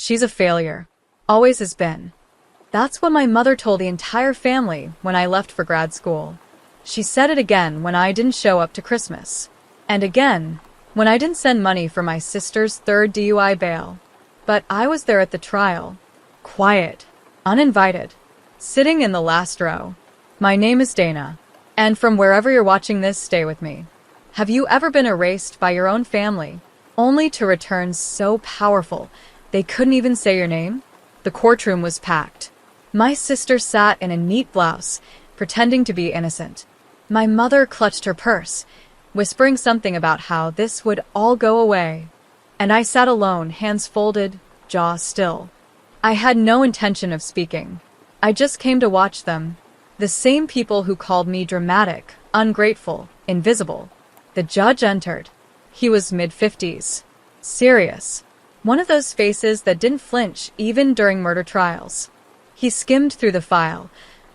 She's a failure. Always has been. That's what my mother told the entire family when I left for grad school. She said it again when I didn't show up to Christmas. And again, when I didn't send money for my sister's third DUI bail. But I was there at the trial. Quiet. Uninvited. Sitting in the last row. My name is Dana. And from wherever you're watching this, stay with me. Have you ever been erased by your own family, only to return so powerful they couldn't even say your name? The courtroom was packed. My sister sat in a neat blouse, pretending to be innocent. My mother clutched her purse, whispering something about how this would all go away. And I sat alone, hands folded, jaw still. I had no intention of speaking. I just came to watch them. The same people who called me dramatic, ungrateful, invisible. The judge entered. He was mid-50s. Serious. One of those faces that didn't flinch even during murder trials. He skimmed through the file,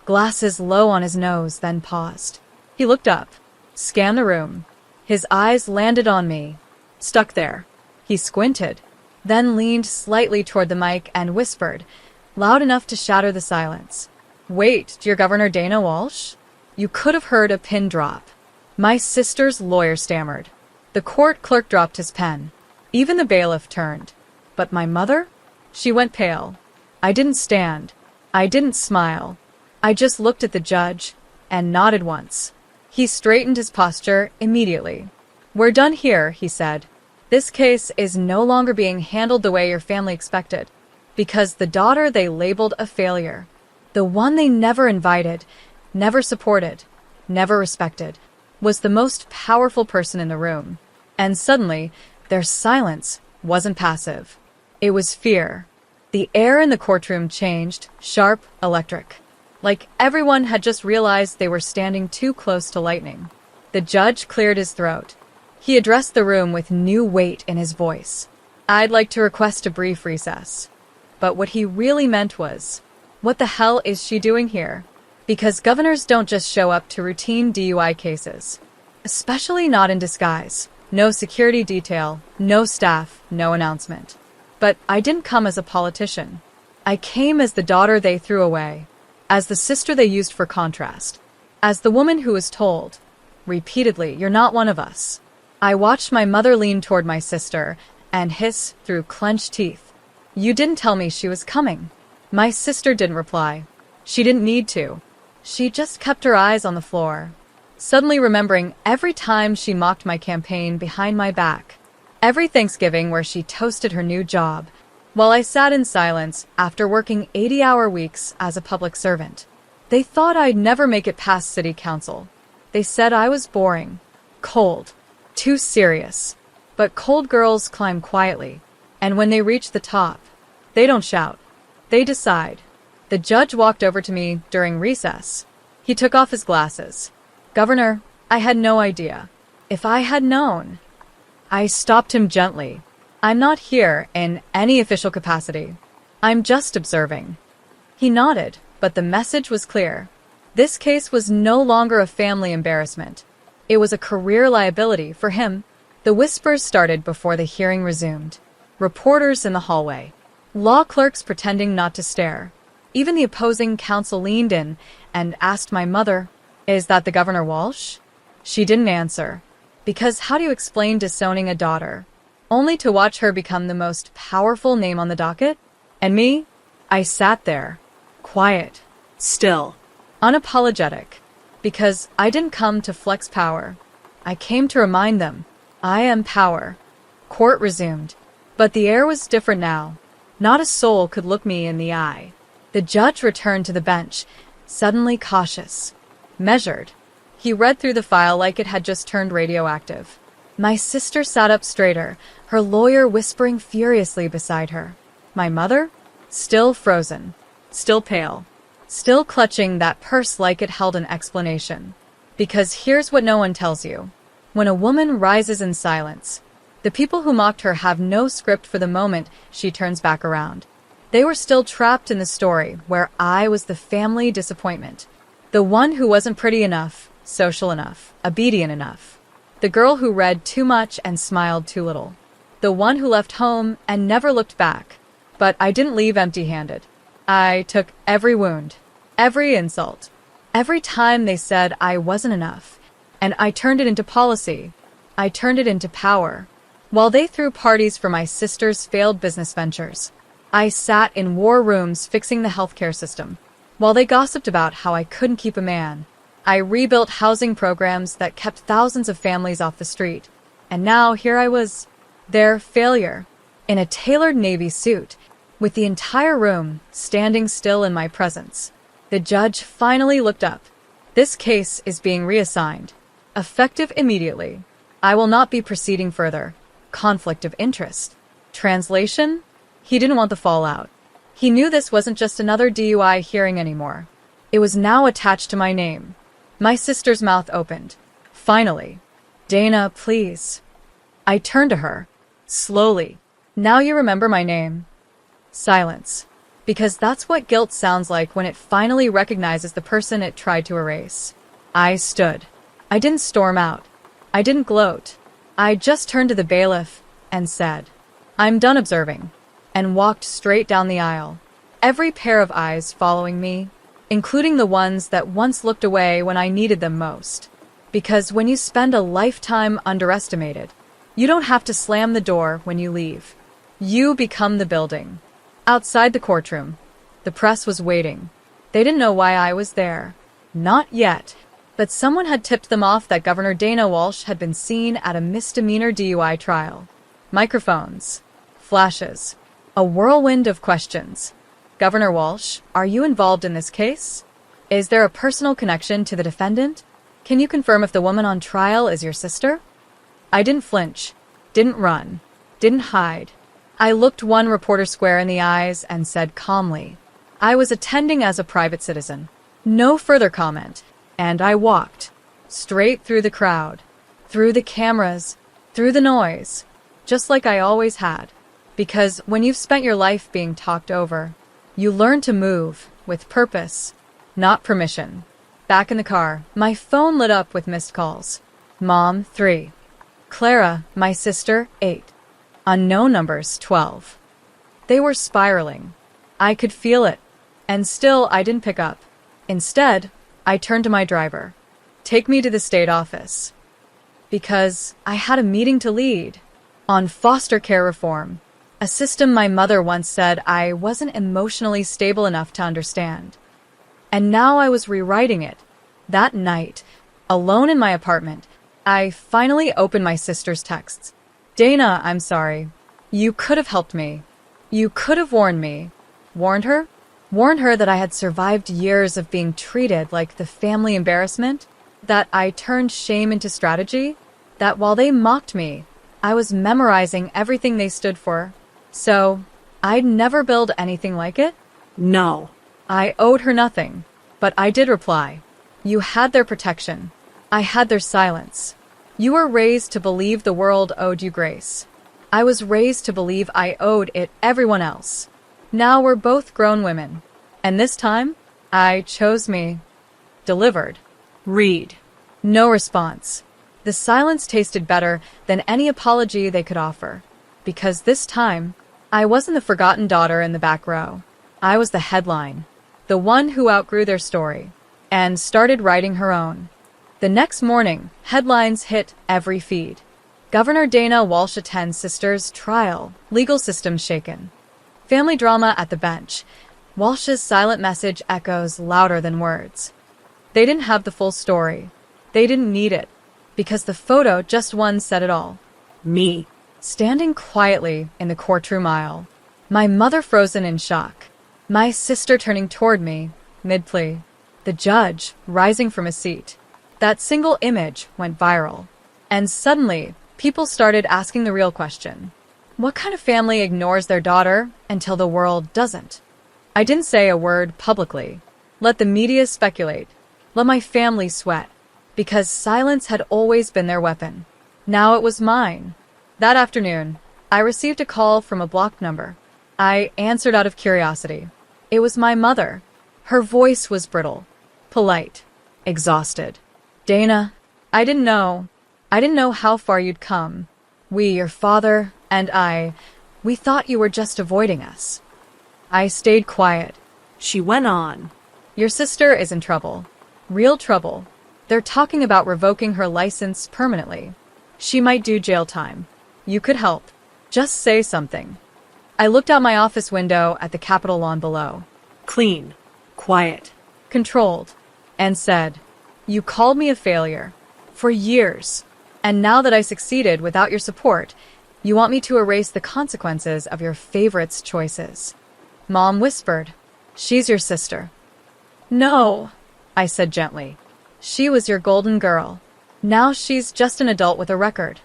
glasses low on his nose, then paused. He looked up, scanned the room. His eyes landed on me. Stuck there. He squinted, then leaned slightly toward the mic and whispered, loud enough to shatter the silence. Wait, dear Governor Dana Walsh? You could have heard a pin drop. My sister's lawyer stammered. The court clerk dropped his pen. Even the bailiff turned. But my mother? She went pale. I didn't stand. I didn't smile. I just looked at the judge and nodded once. He straightened his posture immediately. We're done here, he said. This case is no longer being handled the way your family expected. Because the daughter they labeled a failure, the one they never invited, never supported, never respected, was the most powerful person in the room. And suddenly, their silence wasn't passive. It was fear. The air in the courtroom changed, sharp, electric. Like everyone had just realized they were standing too close to lightning. The judge cleared his throat. He addressed the room with new weight in his voice. I'd like to request a brief recess. But what he really meant was, what the hell is she doing here? Because governors don't just show up to routine DUI cases. Especially not in disguise. No security detail, no staff, no announcement. But I didn't come as a politician. I came as the daughter they threw away. As the sister they used for contrast. As the woman who was told, repeatedly, you're not one of us. I watched my mother lean toward my sister and hiss through clenched teeth. You didn't tell me she was coming. My sister didn't reply. She didn't need to. She just kept her eyes on the floor, suddenly remembering every time she mocked my campaign behind my back. Every Thanksgiving where she toasted her new job, while I sat in silence after working 80-hour weeks as a public servant. They thought I'd never make it past city council. They said I was boring, cold, too serious. But cold girls climb quietly, and when they reach the top, they don't shout. They decide. The judge walked over to me during recess. He took off his glasses. Governor, I had no idea. If I had known. I stopped him gently. I'm not here in any official capacity. I'm just observing. He nodded, but the message was clear. This case was no longer a family embarrassment. It was a career liability for him. The whispers started before the hearing resumed. Reporters in the hallway. Law clerks pretending not to stare. Even the opposing counsel leaned in and asked my mother, "Is that the Governor Walsh?" She didn't answer. Because how do you explain disowning a daughter, only to watch her become the most powerful name on the docket? And me? I sat there, quiet, still, unapologetic. Because I didn't come to flex power. I came to remind them, I am power. Court resumed. But the air was different now. Not a soul could look me in the eye. The judge returned to the bench, suddenly cautious. Measured. He read through the file like it had just turned radioactive. My sister sat up straighter, her lawyer whispering furiously beside her. My mother? Still frozen. Still pale. Still clutching that purse like it held an explanation. Because here's what no one tells you. When a woman rises in silence, the people who mocked her have no script for the moment she turns back around. They were still trapped in the story where I was the family disappointment. The one who wasn't pretty enough, social enough, obedient enough. The girl who read too much and smiled too little. The one who left home and never looked back. But I didn't leave empty-handed. I took every wound, every insult, every time they said I wasn't enough, and I turned it into policy. I turned it into power. While they threw parties for my sister's failed business ventures, I sat in war rooms fixing the healthcare system. While they gossiped about how I couldn't keep a man, I rebuilt housing programs that kept thousands of families off the street. And now here I was, their failure, in a tailored navy suit, with the entire room standing still in my presence. The judge finally looked up. This case is being reassigned. Effective immediately. I will not be proceeding further. Conflict of interest. Translation? He didn't want the fallout. He knew this wasn't just another DUI hearing anymore. It was now attached to my name. My sister's mouth opened. Finally. Dana, please. I turned to her. Slowly. Now you remember my name. Silence. Because that's what guilt sounds like when it finally recognizes the person it tried to erase. I stood. I didn't storm out. I didn't gloat. I just turned to the bailiff and said, I'm done observing, and walked straight down the aisle. Every pair of eyes following me, including the ones that once looked away when I needed them most. Because when you spend a lifetime underestimated, you don't have to slam the door when you leave. You become the building. Outside the courtroom, the press was waiting. They didn't know why I was there. Not yet. But someone had tipped them off that Governor Dana Walsh had been seen at a misdemeanor DUI trial. Microphones. Flashes. A whirlwind of questions. Governor Walsh, are you involved in this case? Is there a personal connection to the defendant? Can you confirm if the woman on trial is your sister? I didn't flinch. Didn't run. Didn't hide. I looked one reporter square in the eyes and said calmly, I was attending as a private citizen. No further comment. And I walked. Straight through the crowd. Through the cameras. Through the noise. Just like I always had. Because when you've spent your life being talked over, you learn to move with purpose, not permission. Back in the car, my phone lit up with missed calls. Mom, 3. Clara, my sister, 8. Unknown numbers, 12. They were spiraling. I could feel it. And still, I didn't pick up. Instead, I turned to my driver. Take me to the state office. Because I had a meeting to lead. On foster care reform. A system my mother once said I wasn't emotionally stable enough to understand. And now I was rewriting it. That night, alone in my apartment, I finally opened my sister's texts. Dana, I'm sorry. You could have helped me. You could have warned me. Warned her? Warned her that I had survived years of being treated like the family embarrassment, that I turned shame into strategy, that while they mocked me, I was memorizing everything they stood for. So, I'd never build anything like it? No. I owed her nothing, but I did reply. You had their protection. I had their silence. You were raised to believe the world owed you grace. I was raised to believe I owed it everyone else. Now we're both grown women. And this time, I chose me. Delivered. Read. No response. The silence tasted better than any apology they could offer. Because this time, I wasn't the forgotten daughter in the back row. I was the headline. The one who outgrew their story. And started writing her own. The next morning, headlines hit every feed. Governor Dana Walsh attends sister's trial. Legal system shaken. Family drama at the bench. Walsh's silent message echoes louder than words. They didn't have the full story. They didn't need it. Because the photo, just one, said it all. Me. Standing quietly in the courtroom aisle. My mother frozen in shock. My sister turning toward me, mid-plea. The judge rising from his seat. That single image went viral. And suddenly, people started asking the real question. What kind of family ignores their daughter until the world doesn't? I didn't say a word publicly. Let the media speculate. Let my family sweat. Because silence had always been their weapon. Now it was mine. That afternoon, I received a call from a blocked number. I answered out of curiosity. It was my mother. Her voice was brittle, polite, exhausted. Dana, I didn't know. I didn't know how far you'd come. We, your father, and I, we thought you were just avoiding us. I stayed quiet. She went on. Your sister is in trouble. Real trouble. They're talking about revoking her license permanently. She might do jail time. You could help. Just say something. I looked out my office window at the Capitol lawn below. Clean. Quiet. Controlled. And said, "You called me a failure. For years. And now that I succeeded without your support, you want me to erase the consequences of your favorite's choices." Mom whispered, "She's your sister." "No," I said gently. "She was your golden girl. Now she's just an adult with a record."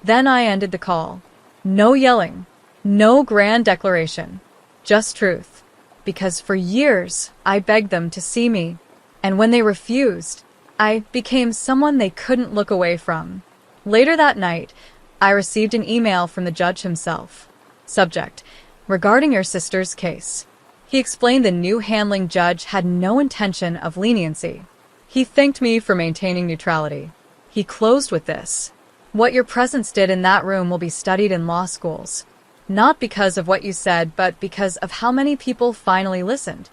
Then I ended the call. No yelling. No grand declaration. Just truth. Because for years, I begged them to see me. And when they refused, I became someone they couldn't look away from. Later that night, I received an email from the judge himself. Subject: regarding your sister's case. He explained the new handling judge had no intention of leniency. He thanked me for maintaining neutrality. He closed with this: "What your presence did in that room will be studied in law schools. Not because of what you said, but because of how many people finally listened."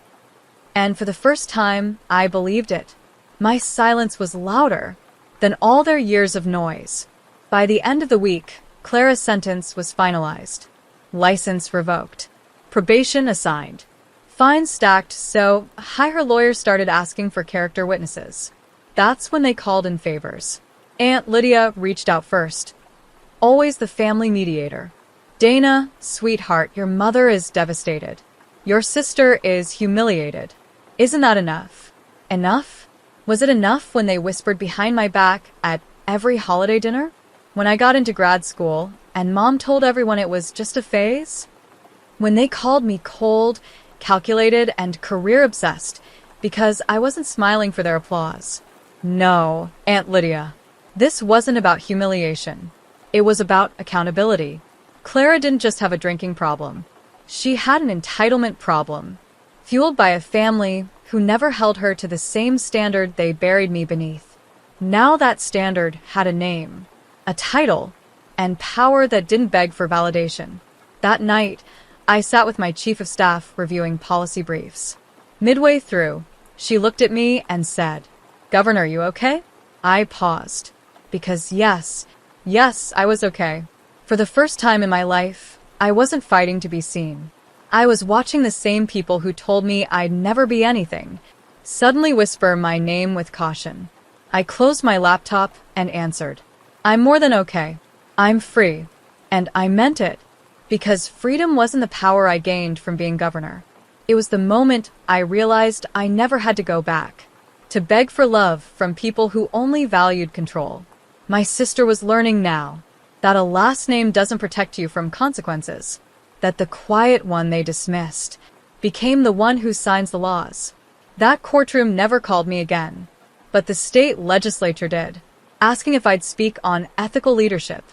And for the first time, I believed it. My silence was louder than all their years of noise. By the end of the week, Clara's sentence was finalized. License revoked. Probation assigned. Fines stacked, so her lawyers started asking for character witnesses. That's when they called in favors. Aunt Lydia reached out first. Always the family mediator. "Dana, sweetheart, your mother is devastated. Your sister is humiliated. Isn't that enough?" Enough? Was it enough when they whispered behind my back at every holiday dinner? When I got into grad school, and Mom told everyone it was just a phase? When they called me cold, calculated, and career-obsessed because I wasn't smiling for their applause? No, Aunt Lydia. This wasn't about humiliation. It was about accountability. Clara didn't just have a drinking problem. She had an entitlement problem, fueled by a family who never held her to the same standard they buried me beneath. Now that standard had a name, a title, and power that didn't beg for validation. That night, I sat with my chief of staff reviewing policy briefs. Midway through, she looked at me and said, "Governor, you okay?" I paused. Because yes, I was okay. For the first time in my life, I wasn't fighting to be seen. I was watching the same people who told me I'd never be anything suddenly whisper my name with caution. I closed my laptop and answered, "I'm more than okay. I'm free." And I meant it, because freedom wasn't the power I gained from being governor. It was the moment I realized I never had to go back, to beg for love from people who only valued control. My sister was learning now that a last name doesn't protect you from consequences, that the quiet one they dismissed became the one who signs the laws. That courtroom never called me again, but the state legislature did, asking if I'd speak on ethical leadership.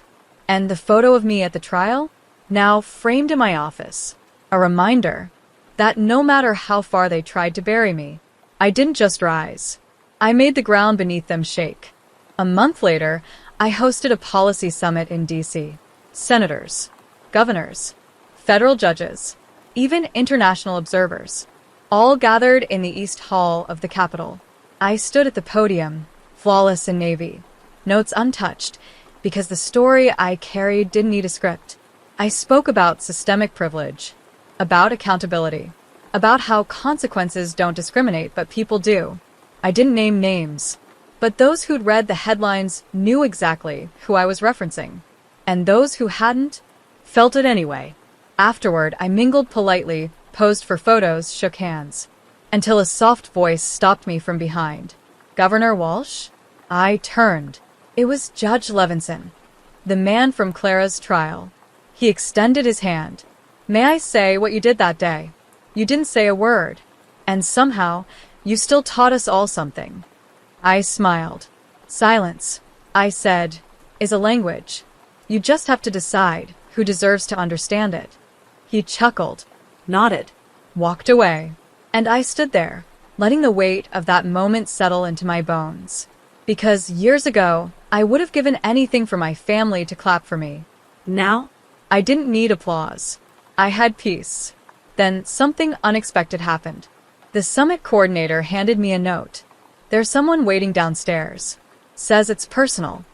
And the photo of me at the trial, now framed in my office, a reminder that no matter how far they tried to bury me, I didn't just rise. I made the ground beneath them shake. A month later, I hosted a policy summit in D.C. Senators, governors, federal judges, even international observers, all gathered in the East Hall of the Capitol. I stood at the podium, flawless in navy, notes untouched, because the story I carried didn't need a script. I spoke about systemic privilege, about accountability, about how consequences don't discriminate, but people do. I didn't name names, but those who'd read the headlines knew exactly who I was referencing, and those who hadn't felt it anyway. Afterward, I mingled politely, posed for photos, shook hands, until a soft voice stopped me from behind. "Governor Walsh?" I turned. It was Judge Levinson, the man from Clara's trial. He extended his hand. "May I say what you did that day? You didn't say a word, and somehow you still taught us all something." I smiled. "Silence," I said, "is a language. You just have to decide who deserves to understand it." He chuckled, nodded, walked away, and I stood there, letting the weight of that moment settle into my bones. Because years ago, I would have given anything for my family to clap for me. Now, I didn't need applause. I had peace. Then something unexpected happened. The summit coordinator handed me a note. "There's someone waiting downstairs. Says it's personal."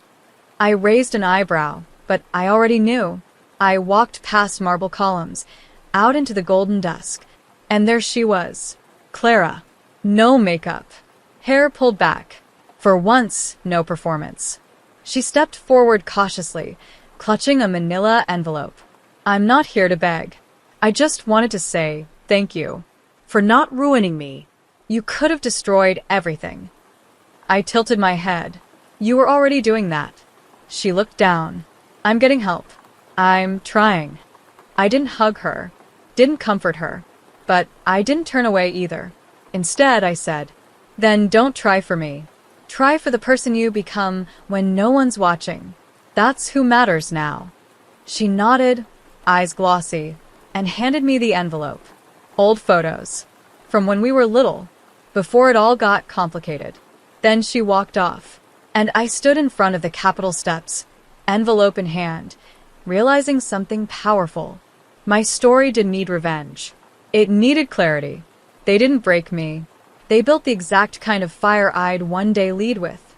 I raised an eyebrow, but I already knew. I walked past marble columns, out into the golden dusk, and there she was, Clara. No makeup. Hair pulled back. For once, no performance. She stepped forward cautiously, clutching a manila envelope. "I'm not here to beg. I just wanted to say thank you For not ruining me. You could have destroyed everything." I tilted my head. "You were already doing that." She looked down. "I'm getting help. I'm trying." I didn't hug her, didn't comfort her, but I didn't turn away either. Instead, I said, "Then don't try for me. Try for the person you become when no one's watching. That's who matters now." She nodded, eyes glossy, and handed me the envelope. Old photos. From when we were little, before it all got complicated. Then she walked off, and I stood in front of the Capitol steps, envelope in hand, realizing something powerful. My story didn't need revenge. It needed clarity. They didn't break me. They built the exact kind of fire I'd one day lead with.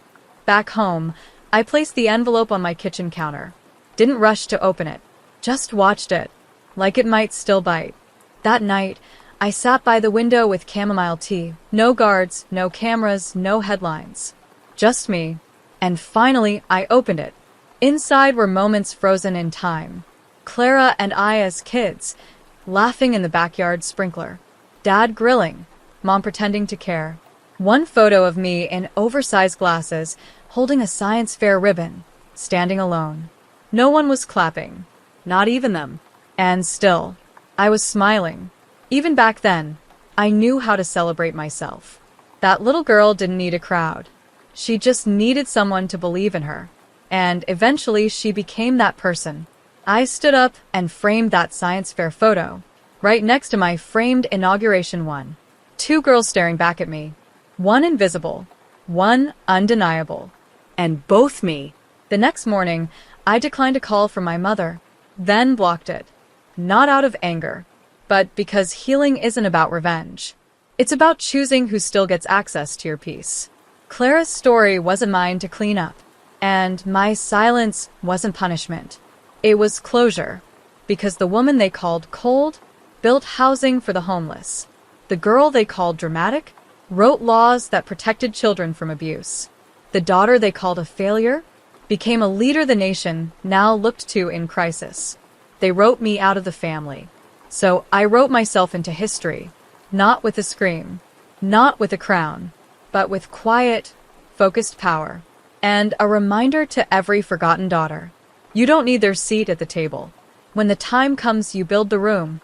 Back home, I placed the envelope on my kitchen counter. Didn't rush to open it. Just watched it, like it might still bite. That night, I sat by the window with chamomile tea. No guards, no cameras, no headlines. Just me. And finally, I opened it. Inside were moments frozen in time. Clara and I as kids, laughing in the backyard sprinkler. Dad grilling, Mom pretending to care. One photo of me in oversized glasses, holding a science fair ribbon, standing alone. No one was clapping. Not even them. And still, I was smiling. Even back then, I knew how to celebrate myself. That little girl didn't need a crowd. She just needed someone to believe in her. And eventually she became that person. I stood up and framed that science fair photo, right next to my framed inauguration one. 2 girls staring back at me. One invisible, one undeniable. And both me. The next morning, I declined a call from my mother, then blocked it. Not out of anger, but because healing isn't about revenge. It's about choosing who still gets access to your peace. Clara's story wasn't mine to clean up, and my silence wasn't punishment. It was closure, because the woman they called cold built housing for the homeless. The girl they called dramatic wrote laws that protected children from abuse. The daughter they called a failure became a leader the nation now looked to in crisis. They wrote me out of the family. So I wrote myself into history, not with a scream, not with a crown, but with quiet, focused power. And a reminder to every forgotten daughter. You don't need their seat at the table. When the time comes, you build the room.